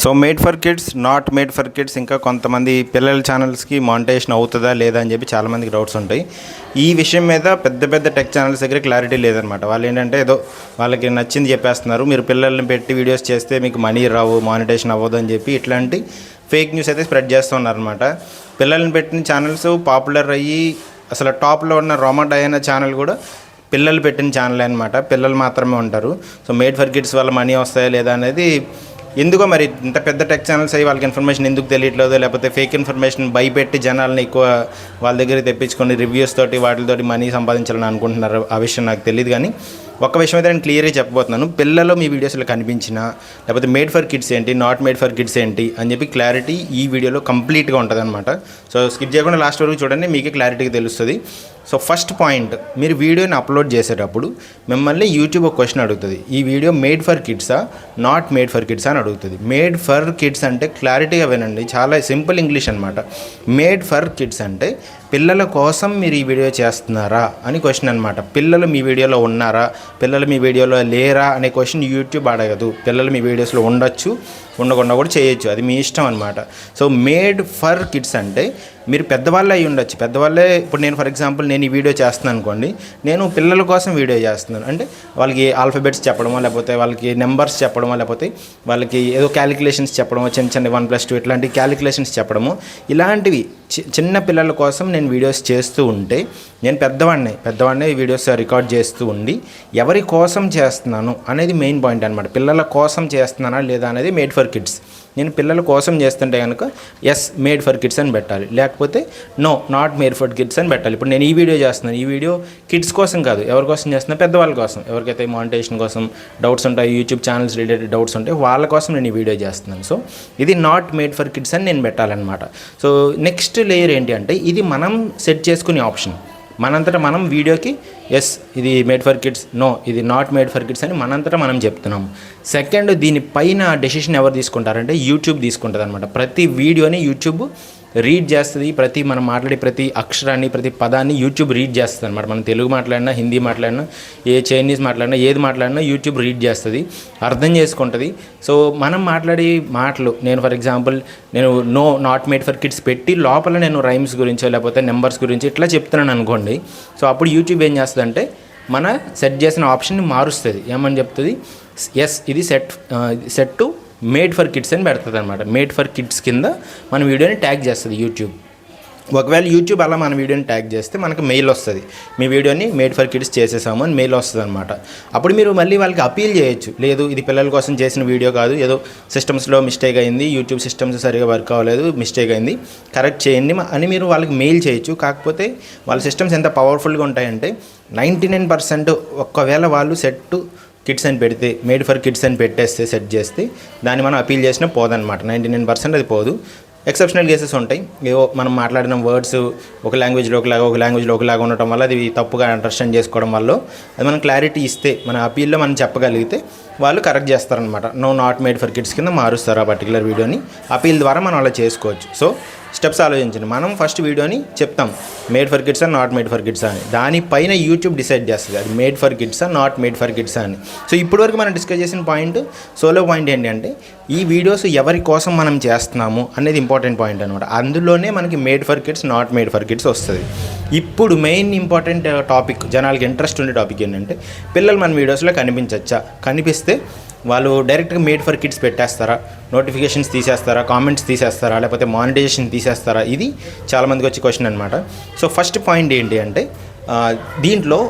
So made for kids, not made for kids, ఇంకా కొంతమంది పిల్లల ఛానల్స్కి మానిటైజేషన్ అవుతుందా లేదా అని చెప్పి చాలామందికి డౌట్స్ ఉంటాయి. ఈ విషయం మీద పెద్ద పెద్ద టెక్ ఛానల్స్ దగ్గర క్లారిటీ లేదనమాట. వాళ్ళు ఏంటంటే ఏదో వాళ్ళకి నచ్చింది చెప్పేస్తున్నారు. మీరు పిల్లల్ని పెట్టి వీడియోస్ చేస్తే మీకు మనీ రావు, మానిటైజేషన్ అవ్వదు అని చెప్పి ఇట్లాంటి ఫేక్ న్యూస్ అయితే స్ప్రెడ్ చేస్తున్నారనమాట. పిల్లల్ని పెట్టిన ఛానల్స్ పాపులర్ అయ్యి అసలు టాప్లో ఉన్న రోమా డయానా ఛానల్ కూడా పిల్లలు పెట్టిన ఛానల్ అనమాట. పిల్లలు మాత్రమే ఉంటారు. సో మేడ్ ఫర్ కిడ్స్ వల్ల మనీ వస్తాయా లేదా అనేది ఎందుకో మరి ఇంత పెద్ద టెక్ ఛానల్స్ అయ్యి వాళ్ళకి ఇన్ఫర్మేషన్ ఎందుకు తెలియట్లేదు, లేకపోతే ఫేక్ ఇన్ఫర్మేషన్ భయపెట్టి జనాలని ఎక్కువ వాళ్ళ దగ్గర తెప్పించుకొని రివ్యూస్ తోటి వాటితోటి మనీ సంపాదించాలని అనుకుంటున్నారు. ఆ విషయం నాకు తెలియదు. కానీ ఒక విషయం అయితే నేను క్లియర్గా చెప్పబోతున్నాను. పిల్లలు మీ వీడియోస్లో కనిపించినా లేకపోతే మేడ్ ఫర్ కిడ్స్ ఏంటి, నాట్ మేడ్ ఫర్ కిడ్స్ ఏంటి అని చెప్పి క్లారిటీ ఈ వీడియోలో కంప్లీట్గా ఉంటుంది అనమాట. సో స్కిప్ చేయకుండా లాస్ట్ వరకు చూడండి, మీకే క్లారిటీగా తెలుస్తుంది. సో ఫస్ట్ పాయింట్, మీరు వీడియోని అప్లోడ్ చేసేటప్పుడు మిమ్మల్ని యూట్యూబ్ ఒక క్వశ్చన్ అడుగుతుంది. ఈ వీడియో మేడ్ ఫర్ కిడ్సా, నాట్ మేడ్ ఫర్ కిడ్సా అని అడుగుతుంది. మేడ్ ఫర్ కిడ్స్ అంటే క్లారిటీగా వినండి, చాలా సింపుల్ ఇంగ్లీష్ అనమాట. మేడ్ ఫర్ కిడ్స్ అంటే పిల్లల కోసం మీరు ఈ వీడియో చేస్తున్నారా అని క్వశ్చన్ అనమాట. పిల్లలు మీ వీడియోలో ఉన్నారా, పిల్లలు మీ వీడియోలో లేరా అనే క్వశ్చన్ యూట్యూబ్ అడగదు. పిల్లలు మీ వీడియోస్లో ఉండొచ్చు, ఉండకుండా కూడా చేయొచ్చు, అది మీ ఇష్టం అనమాట. సో మేడ్ ఫర్ కిడ్స్ అంటే మీరు పెద్దవాళ్ళే అయి ఉండొచ్చు. పెద్దవాళ్ళే, ఇప్పుడు నేను ఫర్ ఎగ్జాంపుల్ నేను ఈ వీడియో చేస్తున్నాను అనుకోండి, నేను పిల్లల కోసం వీడియో చేస్తున్నాను అంటే వాళ్ళకి ఆల్ఫాబెట్స్ చెప్పడమో, లేకపోతే వాళ్ళకి నెంబర్స్ చెప్పడమో, లేకపోతే వాళ్ళకి ఏదో క్యాలిక్యులేషన్స్ చెప్పడమో, చిన్న చిన్న 1+2 ఇట్లాంటి క్యాలిక్యులేషన్స్ చెప్పడమో, ఇలాంటివి చిన్న పిల్లల కోసం నేను వీడియోస్ చేస్తూ ఉంటే నేను పెద్దవాడినే ఈ వీడియోస్ రికార్డ్ చేస్తూ ఉండి ఎవరి కోసం చేస్తున్నాను అనేది మెయిన్ పాయింట్ అనమాట. పిల్లల కోసం చేస్తున్నానా లేదా అనేది మేడ్ ఫర్ కిడ్స్. నేను పిల్లల కోసం చేస్తుంటే కనుక ఎస్ మేడ్ ఫర్ కిడ్స్ అని పెట్టాలి, లేకపోతే no not made for kids అని పెట్టాలి. ఇప్పుడు నేను ఈ వీడియో చేస్తున్నాను, ఈ వీడియో కిడ్స్ కోసం కాదు, ఎవరి కోసం చేస్తున్నా, పెద్దవాళ్ళ కోసం, ఎవరికైతే మానిటైజేషన్ కోసం డౌట్స్ ఉంటాయి, యూట్యూబ్ ఛానల్స్ రిలేటెడ్ డౌట్స్ ఉంటాయి, వాళ్ళ కోసం నేను ఈ వీడియో చేస్తున్నాను. సో ఇది నాట్ మేడ్ ఫర్ కిడ్స్ అని నేను పెట్టాలన్నమాట. సో నెక్స్ట్ లేయర్ ఏంటి అంటే ఇది మనం సెట్ చేసుకునే ఆప్షన్. మనంతటా మనం వీడియోకి ఎస్ ఇది మేడ్ ఫర్ కిడ్స్, నో ఇది నాట్ మేడ్ ఫర్ కిడ్స్ అని మనంతటా మనం చెప్తున్నాం. సెకండ్, దీనిపైన డెసిషన్ ఎవరు తీసుకుంటారంటే యూట్యూబ్ తీసుకుంటుంది అనమాట. ప్రతి వీడియోని యూట్యూబ్ రీడ్ చేస్తుంది. మనం మాట్లాడే ప్రతి అక్షరాన్ని, ప్రతి పదాన్ని యూట్యూబ్ రీడ్ చేస్తుంది అనమాట. మనం తెలుగు మాట్లాడినా, హిందీ మాట్లాడినా, చైనీస్ మాట్లాడినా, ఏది మాట్లాడినా యూట్యూబ్ రీడ్ చేస్తుంది, అర్థం చేసుకుంటుంది. సో మనం మాట్లాడే మాటలు, నేను ఫర్ ఎగ్జాంపుల్ నేను no not made for kids పెట్టి లోపల నేను రైమ్స్ గురించో లేకపోతే నెంబర్స్ గురించి ఇట్లా చెప్తున్నాను అనుకోండి. సో అప్పుడు యూట్యూబ్ ఏం చేస్తుందంటే మన సెట్ చేసిన ఆప్షన్ని మారుస్తుంది. ఏమని చెప్తుంది, ఎస్ ఇది set to made for kids అని పెడుతుంది అనమాట. మేడ్ ఫర్ కిడ్స్ కింద మన వీడియోని ట్యాగ్ చేస్తుంది యూట్యూబ్. ఒకవేళ యూట్యూబ్ అలా మన వీడియోని ట్యాగ్ చేస్తే మనకు మెయిల్ వస్తుంది, మీ వీడియోని మేడ్ ఫర్ కిడ్స్ చేసేసాము అని మెయిల్ వస్తుంది అనమాట. అప్పుడు మీరు మళ్ళీ వాళ్ళకి అపీల్ చేయొచ్చు, లేదు ఇది పిల్లల కోసం చేసిన వీడియో కాదు, ఏదో సిస్టమ్స్లో మిస్టేక్ అయింది, యూట్యూబ్ సిస్టమ్స్ సరిగా వర్క్ అవ్వలేదు, మిస్టేక్ అయింది, కరెక్ట్ చేయండి అని మీరు వాళ్ళకి మెయిల్ చేయొచ్చు. కాకపోతే వాళ్ళ సిస్టమ్స్ ఎంత పవర్ఫుల్గా ఉంటాయంటే 99% ఒకవేళ వాళ్ళు సెట్ కిడ్స్ అని పెడితే, మేడ్ ఫర్ కిడ్స్ అని పెట్టేస్తే, సెట్ చేస్తే దాన్ని మనం అపీల్ చేసినా పోదన్నమాట. 99% అది పోదు. ఎక్సెప్షనల్ కేసెస్ ఉంటాయి. ఏవో మనం మాట్లాడిన వర్డ్స్ ఒక లాంగ్వేజ్లో ఒకలాగా ఉండటం వల్ల అది తప్పుగా అండర్స్టాండ్ చేసుకోవడం వల్ల అది మనం క్లారిటీ ఇస్తే, మన అపీల్లో మనం చెప్పగలిగితే వాళ్ళు కరెక్ట్ చేస్తారనమాట. No not made for kids కింద మారుస్తారు ఆ పర్టికులర్ వీడియోని. అపీల్ ద్వారా మనం అలా చేసుకోవచ్చు. సో స్టెప్స్ ఆలోచించండి. మనం ఫస్ట్ వీడియోని చెప్తాం మేడ్ ఫర్ కిడ్స్ అని, నాట్ మేడ్ ఫర్ కిడ్స్ అని. దానిపైన యూట్యూబ్ డిసైడ్ చేస్తుంది అది made for kids not made for kids అని. సో ఇప్పటివరకు మనం డిస్కస్ చేసిన సోలో పాయింట్ ఏంటి అంటే ఈ వీడియోస్ ఎవరి కోసం మనం చేస్తున్నాము అనేది ఇంపార్టెంట్ పాయింట్ అనమాట. అందులోనే మనకి made for kids, not made for kids వస్తుంది. ఇప్పుడు మెయిన్ ఇంపార్టెంట్ టాపిక్, జనాలకి ఇంట్రెస్ట్ ఉండే టాపిక్ ఏంటంటే పిల్లలు మన వీడియోస్లో కనిపించచ్చా, కనిపిస్తే వాళ్ళు డైరెక్ట్గా మేడ్ ఫర్ కిడ్స్ పెట్టేస్తారా, నోటిఫికేషన్స్ తీసేస్తారా, కామెంట్స్ తీసేస్తారా, లేకపోతే మానిటైజేషన్ తీసేస్తారా, ఇది చాలామందికి వచ్చే క్వశ్చన్ అనమాట. సో ఫస్ట్ పాయింట్ ఏంటి అంటే దీంట్లో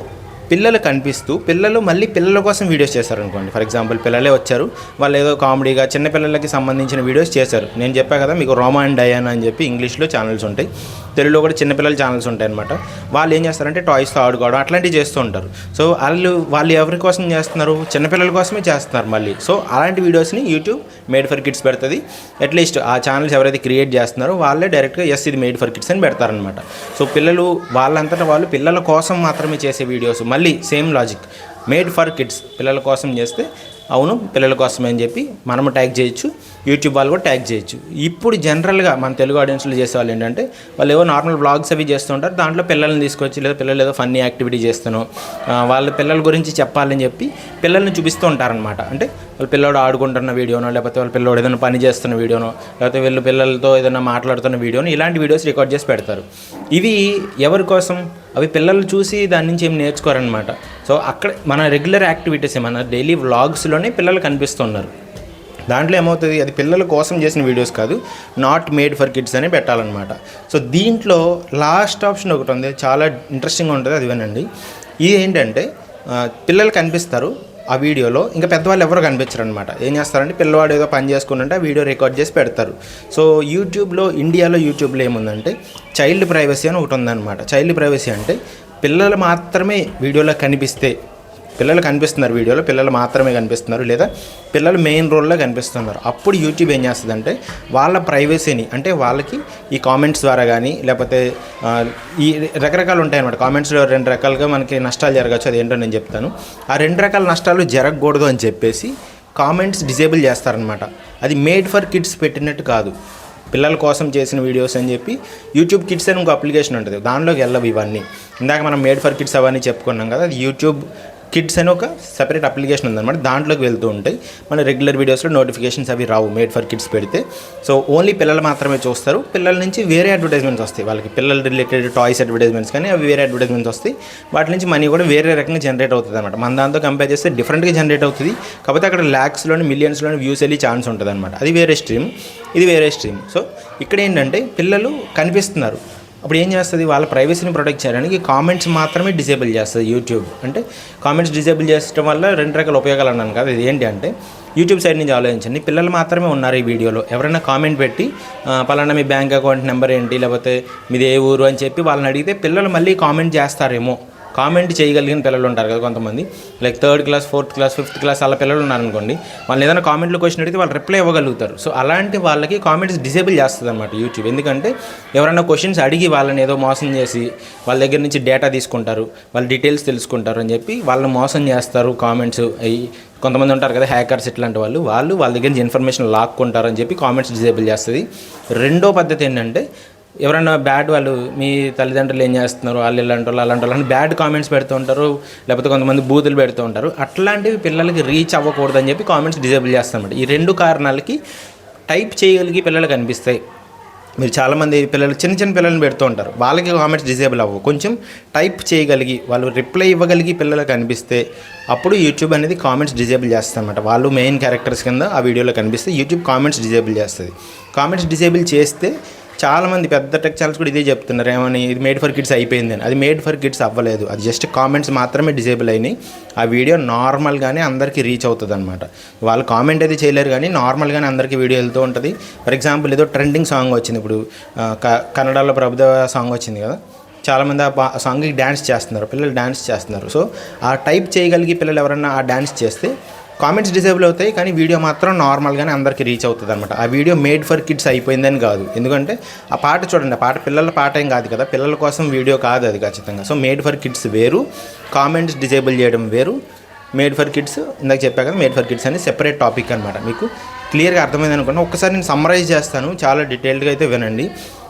పిల్లలు కనిపిస్తూ పిల్లలు మళ్ళీ పిల్లల కోసం వీడియోస్ చేశారనుకోండి. ఫర్ ఎగ్జాంపుల్ పిల్లలే వచ్చారు, వాళ్ళు ఏదో కామెడీగా చిన్నపిల్లలకి సంబంధించిన వీడియోస్ చేశారు. నేను చెప్పా కదా మీకు రోమా అండ్ డయానా అని చెప్పి ఇంగ్లీష్లో ఛానల్స్ ఉంటాయి, తెలుగులో కూడా చిన్నపిల్లల ఛానల్స్ ఉంటాయి అనమాట. వాళ్ళు ఏం చేస్తారంటే టాయ్స్తో ఆడుకోవడం అట్లాంటివి చేస్తూ ఉంటారు. సో వాళ్ళు ఎవరి కోసం చేస్తున్నారు, చిన్నపిల్లల కోసమే చేస్తున్నారు మళ్ళీ. సో అలాంటి వీడియోస్ని యూట్యూబ్ మేడ్ ఫర్ కిడ్స్ పెడుతుంది. అట్లీస్ట్ ఆ ఛానల్స్ ఎవరైతే క్రియేట్ చేస్తున్నారో వాళ్ళే డైరెక్ట్గా ఎస్ ఇది మేడ్ ఫర్ కిడ్స్ అని పెడతారనమాట. సో పిల్లలు వాళ్ళంతటా వాళ్ళు పిల్లల కోసం మాత్రమే చేసే వీడియోస్, మళ్ళీ same logic made for kids పిల్లల కోసం చేస్తే అవును పిల్లల కోసమే అని చెప్పి మనము ట్యాగ్ చేయొచ్చు, యూట్యూబ్ వాళ్ళు కూడా ట్యాగ్ చేయొచ్చు. ఇప్పుడు జనరల్గా మన తెలుగు ఆడియన్స్లో చేసే వాళ్ళు ఏంటంటే వాళ్ళు ఏవో నార్మల్ బ్లాగ్స్ అవి చేస్తుంటారు, దాంట్లో పిల్లల్ని తీసుకొచ్చి లేదా పిల్లలు ఏదో ఫన్నీ యాక్టివిటీ చేస్తాను వాళ్ళ పిల్లల గురించి చెప్పాలని చెప్పి పిల్లల్ని చూపిస్తూ ఉంటారనమాట. అంటే వాళ్ళ పిల్లోడు ఆడుకుంటున్న వీడియోనో, లేకపోతే వాళ్ళ పిల్లోడు ఏదైనా పని చేస్తున్న వీడియోనో, లేకపోతే వీళ్ళు పిల్లలతో ఏదైనా మాట్లాడుతున్న వీడియోనో ఇలాంటి వీడియోస్ రికార్డ్ చేసి పెడతారు. ఇవి ఎవరి కోసం? అవి పిల్లలు చూసి దాని నుంచి ఏం నేర్చుకోరనమాట. సో అక్కడ మన రెగ్యులర్ యాక్టివిటీస్ మన డైలీ వ్లాగ్స్లోనే పిల్లలు కనిపిస్తున్నారు. దాంట్లో ఏమవుతుంది, అది పిల్లల కోసం చేసిన వీడియోస్ కాదు, నాట్ మేడ్ ఫర్ కిడ్స్ అని పెట్టాలన్నమాట. సో దీంట్లో లాస్ట్ ఆప్షన్ ఒకటి ఉంది, చాలా ఇంట్రెస్టింగ్గా ఉంటుంది, అది వినండి. ఇది ఏంటంటే పిల్లలు కనిపిస్తారు ఆ వీడియోలో, ఇంకా పెద్దవాళ్ళు ఎవరు కనిపించరు అనమాట. ఏం చేస్తారంటే పిల్లవాడు ఏదో పని చేసుకుంటుంటే ఆ వీడియో రికార్డ్ చేసి పెడతారు. సో ఇండియాలో యూట్యూబ్లో ఏముందంటే చైల్డ్ ప్రైవసీ అని ఒకటి ఉందన్నమాట. చైల్డ్ ప్రైవసీ అంటే పిల్లలు మాత్రమే వీడియోలో కనిపిస్తే, పిల్లలు కనిపిస్తున్నారు వీడియోలో, పిల్లలు మాత్రమే కనిపిస్తున్నారు, లేదా పిల్లలు మెయిన్ రోల్లో కనిపిస్తున్నారు, అప్పుడు యూట్యూబ్ ఏం చేస్తుందంటే వాళ్ళ ప్రైవసీని, అంటే వాళ్ళకి ఈ కామెంట్స్ ద్వారా కానీ లేకపోతే ఈ రకరకాలు ఉంటాయన్నమాట. కామెంట్స్లో 2 రకాలుగా మనకి నష్టాలు జరగచ్చు, అది ఏంటో నేను చెప్తాను. ఆ 2 రకాల నష్టాలు జరగకూడదు అని చెప్పేసి కామెంట్స్ డిజేబుల్ చేస్తారనమాట. అది మేడ్ ఫర్ కిడ్స్ పెట్టినట్టు కాదు, పిల్లల కోసం చేసిన వీడియోస్ అని చెప్పి యూట్యూబ్ కిడ్స్ అని ఇంకో అప్లికేషన్ ఉంటుంది, దానిలోకి వెళ్ళవు ఇవన్నీ. ఇందాక మనం మేడ్ ఫర్ కిడ్స్ అవన్నీ చెప్పుకున్నాం కదా, అది యూట్యూబ్ కిడ్స్ అని ఒక సెపరేట్ అప్లికేషన్ ఉందన్నమాట. దాంట్లోకి వెళ్తూ ఉంటాయి మన రెగ్యులర్ వీడియోస్లో నోటిఫికేషన్స్ అవి రావు మేడ్ ఫర్ కిడ్స్ పెడితే. సో ఓన్లీ పిల్లలు మాత్రమే చూస్తారు. పిల్లల నుంచి వేరే అడ్వర్టైజ్మెంట్స్ వస్తాయి, వాళ్ళకి పిల్లల రిలేటెడ్ టాయ్స్ అడ్వర్టైజ్మెంట్స్ కానీ అవి వేరే అడ్వర్టైజ్మెంట్స్ వస్తాయి. వాటి నుంచి మనీ కూడా వేరే రకంగా జనరేట్ అవుతుంది అనమాట. మన దాంతో కంపేర్ చేస్తే డిఫరెంట్గా జనరేట్ అవుతుంది. కాకపోతే అక్కడ ల్యాక్స్లోని మిలియన్స్లోని వ్యూస్ వెళ్ళి ఛాన్స్ ఉంటుంది అనమాట. అది వేరే స్ట్రీమ్, ఇది వేరే స్ట్రీమ్. సో ఇక్కడ ఏంటంటే పిల్లలు కనిపిస్తున్నారు, అప్పుడు ఏం చేస్తుంది, వాళ్ళ ప్రైవసీని ప్రొటెక్ట్ చేయడానికి కామెంట్స్ మాత్రమే డిసేబుల్ చేస్తుంది యూట్యూబ్. అంటే కామెంట్స్ డిసేబుల్ చేయడం వల్ల 2 రకాల ఉపయోగాలు అన్నాను కదా. ఇది ఏంటి అంటే యూట్యూబ్ సైడ్ నుంచి ఆలోచించండి, పిల్లలు మాత్రమే ఉన్నారు ఈ వీడియోలో, ఎవరైనా కామెంట్ పెట్టి పలానా మీ బ్యాంక్ అకౌంట్ నెంబర్ ఏంటి, లేకపోతే మీది ఏ ఊరు అని చెప్పి వాళ్ళని అడిగితే పిల్లలు మళ్ళీ కామెంట్ చేస్తారేమో. కామెంట్ చేయగలిగిన పిల్లలు ఉంటారు కదా కొంతమంది, like 3rd class 4th class 5th class అలా పిల్లలు ఉన్నారనుకోండి, వాళ్ళు ఏదైనా కామెంట్లో క్వశ్చన్ అడిగితే వాళ్ళు రిప్లై ఇవ్వగలుగుతారు. సో అలాంటి వాళ్ళకి కామెంట్స్ డిసేబుల్ చేస్తుంది అనమాట యూట్యూబ్. ఎందుకంటే ఎవరైనా క్వశ్చన్స్ అడిగి వాళ్ళని ఏదో మోసం చేసి వాళ్ళ దగ్గర నుంచి డేటా తీసుకుంటారు, వాళ్ళ డీటెయిల్స్ తెలుసుకుంటారు అని చెప్పి వాళ్ళని మోసం చేస్తారు. కామెంట్స్ అయ్యి కొంతమంది ఉంటారు కదా హ్యాకర్స్, ఇట్లాంటి వాళ్ళు వాళ్ళ దగ్గర నుంచి ఇన్ఫర్మేషన్ లాక్కుంటారు అని చెప్పి కామెంట్స్ డిసేబుల్ చేస్తుంది. రెండో పద్ధతి ఏంటంటే ఎవరైనా బ్యాడ్, వాళ్ళు మీ తల్లిదండ్రులు ఏం చేస్తున్నారు, వాళ్ళు ఇలాంటి వాళ్ళు అలాంటి వాళ్ళు అని బ్యాడ్ కామెంట్స్ పెడుతూ ఉంటారు, లేకపోతే కొంతమంది బూతులు పెడుతూ ఉంటారు. అట్లాంటివి పిల్లలకి రీచ్ అవ్వకూడదని చెప్పి కామెంట్స్ డిసేబుల్ చేస్తామన్నమాట. ఈ 2 కారణాలకి టైప్ చేయగలిగి పిల్లలు కనిపిస్తాయి. మీరు చాలామంది పిల్లలు చిన్న పిల్లల్ని పెడుతూ ఉంటారు, వాళ్ళకి కామెంట్స్ డిసేబుల్ అవ్వవు. కొంచెం టైప్ చేయగలిగి వాళ్ళు రిప్లై ఇవ్వగలిగి పిల్లలు కనిపిస్తే అప్పుడు యూట్యూబ్ అనేది కామెంట్స్ డిసేబుల్ చేస్తుంది అనమాట. వాళ్ళు మెయిన్ క్యారెక్టర్స్ కింద ఆ వీడియోలో కనిపిస్తే యూట్యూబ్ కామెంట్స్ డిసేబుల్ చేస్తుంది. కామెంట్స్ డిసేబుల్ చేస్తే చాలామంది పెద్ద టెక్ ఛానల్స్ కూడా ఇదే చెప్తున్నారు, ఏమని ఇది మేడ్ ఫర్ కిడ్స్ అయిపోయిందని. అది మేడ్ ఫర్ కిడ్స్ అవ్వలేదు, అది జస్ట్ కామెంట్స్ మాత్రమే డిసేబుల్ అయినాయి. ఆ వీడియో నార్మల్గానే అందరికీ రీచ్ అవుతుంది అనమాట. వాళ్ళు కామెంట్ అయితే చేయలేరు కానీ నార్మల్గానే అందరికీ వీడియో వెళ్తూ ఉంటుంది. ఫర్ ఎగ్జాంపుల్ ఏదో ట్రెండింగ్ సాంగ్ వచ్చింది, ఇప్పుడు కన్నడలో ప్రభుదేవ సాంగ్ వచ్చింది కదా, చాలామంది ఆ సాంగ్కి డ్యాన్స్ చేస్తున్నారు, పిల్లలు డ్యాన్స్ చేస్తున్నారు. సో ఆ టైప్ చేయగలిగి పిల్లలు ఎవరన్నా ఆ డ్యాన్స్ చేస్తే కామెంట్స్ డిసేబుల్ అవుతాయి, కానీ వీడియో మాత్రం నార్మల్గానే అందరికీ రీచ్ అవుతుంది అనమాట. ఆ వీడియో మేడ్ ఫర్ కిడ్స్ అయిపోయిందని కాదు, ఎందుకంటే ఆ పాట చూడండి, ఆ పాట పిల్లల పాట ఏం కాదు కదా, పిల్లల కోసం వీడియో కాదు అది ఖచ్చితంగా. సో మేడ్ ఫర్ కిడ్స్ వేరు, కామెంట్స్ డిసేబుల్ చేయడం వేరు. మేడ్ ఫర్ కిడ్స్ ఇందాక చెప్పా కదా, మేడ్ ఫర్ కిడ్స్ అనేది సెపరేట్ టాపిక్ అనమాట. మీకు క్లియర్గా అర్థమైంది అనుకున్నా. ఒక్కసారి నేను సమ్మరైజ్ చేస్తాను, చాలా డీటెయిల్డ్గా అయితే వినండి.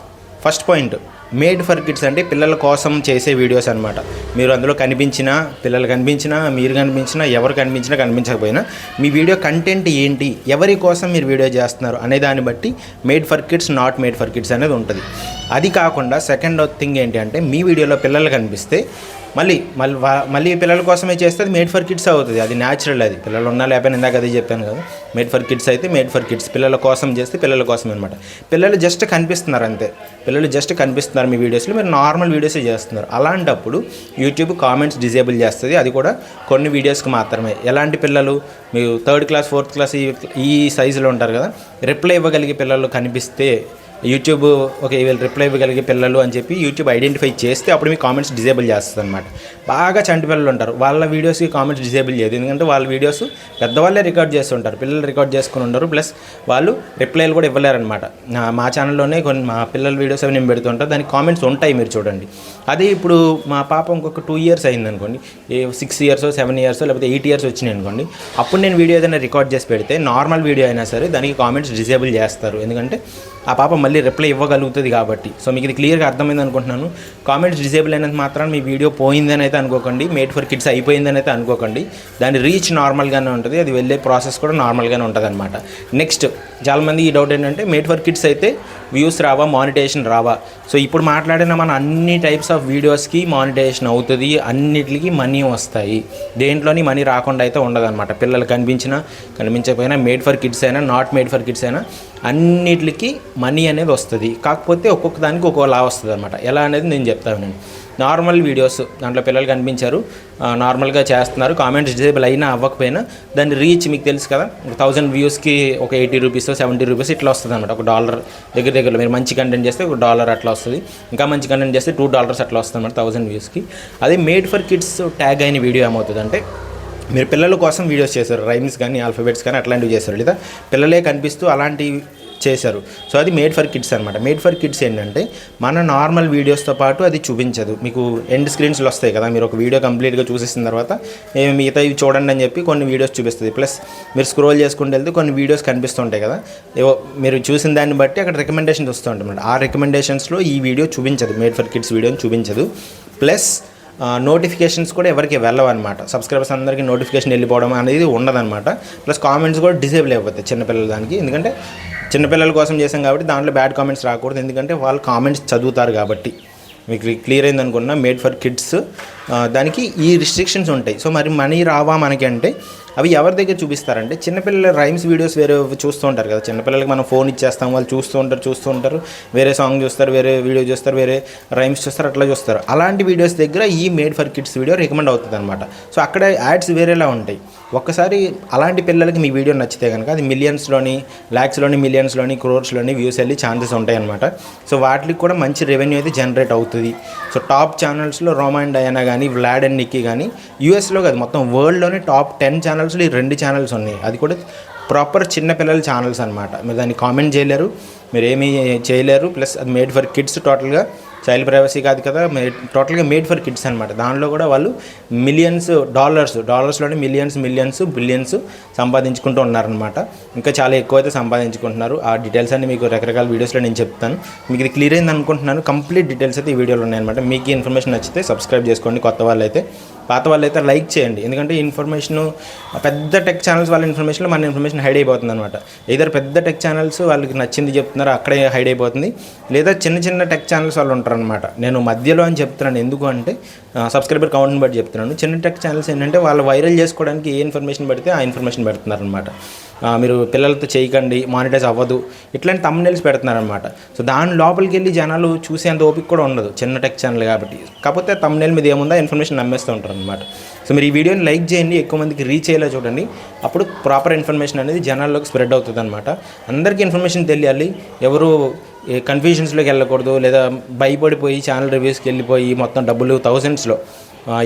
First point, made for kids అంటే పిల్లల కోసం చేసే వీడియోస్ అనమాట. మీరు అందులో కనిపించినా, పిల్లలు కనిపించినా, మీరు కనిపించినా, ఎవరు కనిపించినా కనిపించకపోయినా మీ వీడియో కంటెంట్ ఏంటి, ఎవరి కోసం మీరు వీడియో చేస్తున్నారు అనే దాన్ని బట్టి made for kids, not made for kids అనేది ఉంటుంది. అది కాకుండా సెకండ్ థింగ్ ఏంటి అంటే మీ వీడియోలో పిల్లలు కనిపిస్తే మళ్ళీ పిల్లల కోసమే చేస్తే అది మేడ్ ఫర్ కిడ్స్ అవుతుంది. అది న్యాచురల్, అది పిల్లలు ఉన్నా లేకపోయినా ఇందాక అదే చెప్పాను కదా. మేడ్ ఫర్ కిడ్స్ అయితే మేడ్ ఫర్ కిడ్స్, పిల్లల కోసం చేస్తే పిల్లల కోసం అనమాట. పిల్లలు జస్ట్ కనిపిస్తున్నారు అంతే, పిల్లలు జస్ట్ కనిపిస్తున్నారు మీ వీడియోస్లో, మీరు నార్మల్ వీడియోసే చేస్తున్నారు. అలాంటప్పుడు యూట్యూబ్ కామెంట్స్ డిసేబుల్ చేస్తుంది, అది కూడా కొన్ని వీడియోస్కి మాత్రమే. ఎలాంటి పిల్లలు, మీరు 3rd క్లాస్ 4th క్లాస్ ఈ సైజులో ఉంటారు కదా, రిప్లై ఇవ్వగలిగే పిల్లలు కనిపిస్తే యూట్యూబ్ ఓకే వీళ్ళు రిప్లై ఇవ్వగలిగే పిల్లలు అని చెప్పి యూట్యూబ్ ఐడెంటిఫై చేస్తే అప్పుడు మీ కామెంట్స్ డిసేబుల్ చేస్తుంది అనమాట. బాగా చంటి పిల్లలు ఉంటారు, వాళ్ళ వీడియోస్కి కామెంట్స్ డిసేబుల్ చేయదు. ఎందుకంటే వాళ్ళ వీడియోస్ పెద్దవాళ్ళే రికార్డ్ చేస్తుంటారు, పిల్లలు రికార్డ్ చేసుకుని ఉండరు, ప్లస్ వాళ్ళు రిప్లైలు కూడా ఇవ్వలేరనమాట. మా ఛానల్లోనే కొన్ని మా పిల్లల వీడియోస్ అవి నేను పెడుతుంటాను, దానికి కామెంట్స్ ఉంటాయి, మీరు చూడండి. అదే ఇప్పుడు మా పాప ఇంకొక 2 years అయిందనుకోండి, 6 years 7 years లేకపోతే 8 years వచ్చినాయి అనుకోండి, అప్పుడు నేను వీడియో ఏదైనా రికార్డ్ చేసి పెడితే నార్మల్ వీడియో అయినా సరే దానికి కామెంట్స్ డిసేబుల్ చేస్తారు, ఎందుకంటే ఆ పాప మళ్ళీ రిప్లై ఇవ్వగలుగుతుంది కాబట్టి. సో మీకు ఇది క్లియర్గా అర్థమైంది అనుకుంటున్నాను. కామెంట్స్ డిసేబుల్ అయినంత మాత్రం మీ వీడియో పోయిందని అయితే అనుకోకండి, మేడ్ ఫర్ కిడ్స్ అయిపోయిందని అయితే అనుకోకండి. దాని రీచ్ నార్మల్గానే ఉంటుంది, అది వెళ్ళే ప్రాసెస్ కూడా నార్మల్గానే ఉంటుంది అనమాట. నెక్స్ట్ చాలామంది ఈ డౌట్ ఏంటంటే మేడ్ ఫర్ కిడ్స్ అయితే వ్యూస్ రావా, మానిటైజేషన్ రావా? సో ఇప్పుడు మాట్లాడిన మన అన్ని టైప్స్ ఆఫ్ వీడియోస్కి మానిటైజేషన్ అవుతుంది, అన్నిటికీ మనీ వస్తాయి, దేంట్లోని మనీ రాకుండా అయితే ఉండదన్నమాట. పిల్లలు కనిపించకపోయినా మేడ్ ఫర్ కిడ్స్ అయినా నాట్ మేడ్ ఫర్ కిడ్స్ అయినా అన్నిటికి మనీ అనేది వస్తుంది. కాకపోతే ఒక్కొక్క దానికి ఒక్కోలా వస్తుంది అనమాట. ఎలా అనేది నేను చెప్తాను. నేను నార్మల్ వీడియోస్ దాంట్లో పిల్లలు కనిపించారు, నార్మల్గా చేస్తున్నారు, కామెంట్స్ డిసేబుల్ అయినా అవ్వకపోయినా దాని రీచ్ మీకు తెలుసు కదా, 1000 వ్యూస్కి ఒక 80 రూపీస్ 70 రూపీస్ ఇట్లా వస్తుంది అనమాట. $1 దగ్గరలో మీరు మంచి కంటెంట్ చేస్తే $1 అట్లా వస్తుంది, ఇంకా మంచి కంటెంట్ చేస్తే $2 అట్లా వస్తుంది అనమాట 1000 వ్యూస్కి. అదే మేడ్ ఫర్ కిడ్స్ ట్యాగ్ అయిన వీడియో ఏమవుతుంది అంటే, మీరు పిల్లల కోసం వీడియోస్ చేశారు, రైమ్స్ కానీ ఆల్ఫాబెట్స్ కానీ అట్లాంటివి చేశారు, లేదా పిల్లలే కనిపిస్తూ అలాంటివి చేశారు. సో అది మేడ్ ఫర్ కిడ్స్ అనమాట. మేడ్ ఫర్ కిడ్స్ ఏంటంటే మన నార్మల్ వీడియోస్తో పాటు అది చూపించదు. మీకు ఎండ్ స్క్రీన్స్లో వస్తాయి కదా, మీరు ఒక వీడియో కంప్లీట్గా చూసేసిన తర్వాత మిగతా ఇవి చూడండి అని చెప్పి కొన్ని వీడియోస్ చూపిస్తుంది. ప్లస్ మీరు స్క్రోల్ చేసుకుంటూ వెళ్తే కొన్ని వీడియోస్ కనిపిస్తుంటాయి కదా, ఏవో మీరు చూసిన దాన్ని బట్టి అక్కడ రికమెండేషన్స్ వస్తూ ఉంటాయి. ఆ రికమెండేషన్స్లో ఈ వీడియో చూపించదు, మేడ్ ఫర్ కిడ్స్ వీడియోని చూపించదు. ప్లస్ నోటిఫికేషన్స్ కూడా ఎవరికి వెళ్ళవన్నమాట. సబ్స్క్రైబర్స్ అందరికీ నోటిఫికేషన్ వెళ్ళిపోవడం అనేది ఉండదన్నమాట. ప్లస్ కామెంట్స్ కూడా డిసేబుల్ అయిపోతాయి చిన్నపిల్లల దానికి, ఎందుకంటే చిన్నపిల్లల కోసం చేసాం కాబట్టి దాంట్లో బ్యాడ్ కామెంట్స్ రాకూడదు, ఎందుకంటే వాళ్ళు కామెంట్స్ చదువుతారు కాబట్టి. మీకు క్లియర్ అయింది అనుకున్నా. మేడ్ ఫర్ కిడ్స్ దానికి ఈ రిస్ట్రిక్షన్స్ ఉంటాయి. సో మరి మనీ రావా మనకి అంటే అవి ఎవరి దగ్గర చూపిస్తారంటే, చిన్నపిల్లల రైమ్స్ వీడియోస్ వేరే చూస్తూ ఉంటారు కదా, చిన్నపిల్లలకి మనం ఫోన్ ఇచ్చేస్తాం, వాళ్ళు చూస్తూ ఉంటారు, వేరే సాంగ్ చూస్తారు, వేరే వీడియో చూస్తారు, వేరే రైమ్స్ చూస్తారు, అట్లా చూస్తారు. అలాంటి వీడియోస్ దగ్గర ఈ made for kids video recommend అవుతుంది అనమాట. సో అక్కడ యాడ్స్ వేరేలా ఉంటాయి. ఒక్కసారి అలాంటి పిల్లలకి మీ వీడియో నచ్చితే కనుక అది మిలియన్స్లోని, ల్యాక్స్లోని, మిలియన్స్లోని, క్రోర్స్లోని వ్యూస్ వెళ్ళి ఛాన్సెస్ ఉంటాయి అనమాట. సో వాటికి కూడా మంచి రెవెన్యూ అయితే జనరేట్ అవుతుంది. సో టాప్ ఛానల్స్లో రోమా అండ్ డయానా కానీ, వ్లాడ్ అండ్ నిక్కీ కానీ, యూఎస్లో కాదు మొత్తం వరల్డ్లోనే టాప్ 10 ఛానల్స్లో ఈ 2 ఛానల్స్ ఉన్నాయి. అది కూడా ప్రాపర్ చిన్నపిల్లల ఛానల్స్ అనమాట. మీరు దాన్ని కామెంట్ చేయలేరు, మీరు ఏమీ చేయలేరు. ప్లస్ అది మేడ్ ఫర్ కిడ్స్, టోటల్గా చైల్డ్ ప్రైవసీ కాదు కదా, టోటల్గా మేడ్ ఫర్ కిడ్స్ అనమాట. దానిలో కూడా వాళ్ళు మిలియన్స్ డాలర్స్లోనే మిలియన్స్ బిలియన్స్ సంపాదించుకుంటూ ఉన్నారనమాట. ఇంకా చాలా ఎక్కువ అయితే సంపాదించుకుంటున్నారు. ఆ డీటెయిల్స్ అన్ని మీకు రకరకాల వీడియోస్లో నేను చెప్తాను. మీకు ఇది క్లియర్ అయింది అనుకుంటున్నాను. కంప్లీట్ డీటెయిల్స్ అయితే ఈ వీడియోలో ఉన్నాయన్నమాట. మీకు ఈ ఇన్ఫర్మేషన్ నచ్చితే సబ్స్క్రైబ్ చేసుకోండి, కొత్త వాళ్ళు అయితే. పాత వాళ్ళు అయితే లైక్ చేయండి, ఎందుకంటే ఇన్ఫర్మేషన్ పెద్ద టెక్ ఛానల్స్ వాళ్ళ ఇన్ఫర్మేషన్లో మన ఇన్ఫర్మేషన్ హైడ్ అయిపోతుంది అనమాట. ఏదైనా పెద్ద టెక్ ఛానల్స్ వాళ్ళకి నచ్చింది చెప్తున్నారు, అక్కడే హైడ్ అయిపోతుంది. లేదా చిన్న టెక్ ఛానల్స్ వాళ్ళు ఉంటారనమాట. నేను మధ్యలో అని చెప్తున్నాను, ఎందుకు అంటే సబ్స్క్రైబర్ కౌంట్ని బట్టి చెప్తున్నాను. చిన్న టెక్ ఛానల్స్ ఏంటంటే వాళ్ళు వైరల్ చేసుకోవడానికి ఏ ఇన్ఫర్మేషన్ పెడితే ఆ ఇన్ఫర్మేషన్ పెడుతున్నారనమాట. మీరు పిల్లలతో చేయకండి, మానిటైజ్ అవ్వదు, ఇట్లాంటి థంబ్నెయిల్స్ పెడుతున్నారనమాట. సో దాని లోపలికి వెళ్ళి జనాలు చూసేంత ఓపిక కూడా ఉండదు, చిన్న టెక్ ఛానల్ కాబట్టి. కాకపోతే థంబ్నెయిల్ మీద ఏముందో ఇన్ఫర్మేషన్ నమ్మేస్తూ ఉంటారు అనమాట. సో మీరు ఈ వీడియోని లైక్ చేయండి, ఎక్కువ మందికి రీచ్ అయ్యేలా చూడండి. అప్పుడు ప్రాపర్ ఇన్ఫర్మేషన్ అనేది జనాల్లోకి స్ప్రెడ్ అవుతుంది అనమాట. అందరికీ ఇన్ఫర్మేషన్ తెలియాలి, ఎవరు కన్ఫ్యూజన్స్లోకి వెళ్ళకూడదు, లేదా భయపడిపోయి ఛానల్ రివ్యూస్కి వెళ్ళిపోయి మొత్తం డబ్బులు థౌజండ్స్లో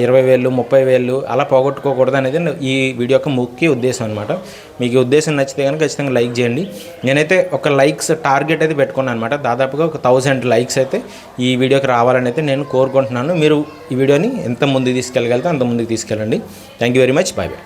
20,000 30,000 అలా పోగొట్టుకోకూడదు అనేది ఈ వీడియో యొక్క ముఖ్య ఉద్దేశం అనమాట. మీకు ఈ ఉద్దేశం నచ్చితే కనుక ఖచ్చితంగా లైక్ చేయండి. నేనైతే ఒక లైక్స్ టార్గెట్ అయితే పెట్టుకున్నాను అనమాట. దాదాపుగా ఒక 1000 లైక్స్ అయితే ఈ వీడియోకి రావాలని అయితే నేను కోరుకుంటున్నాను. మీరు ఈ వీడియోని ఎంత ముందుకు తీసుకెళ్ళగలిగితే అంత ముందుకు తీసుకెళ్ళండి. Thank you very much. Bye bye.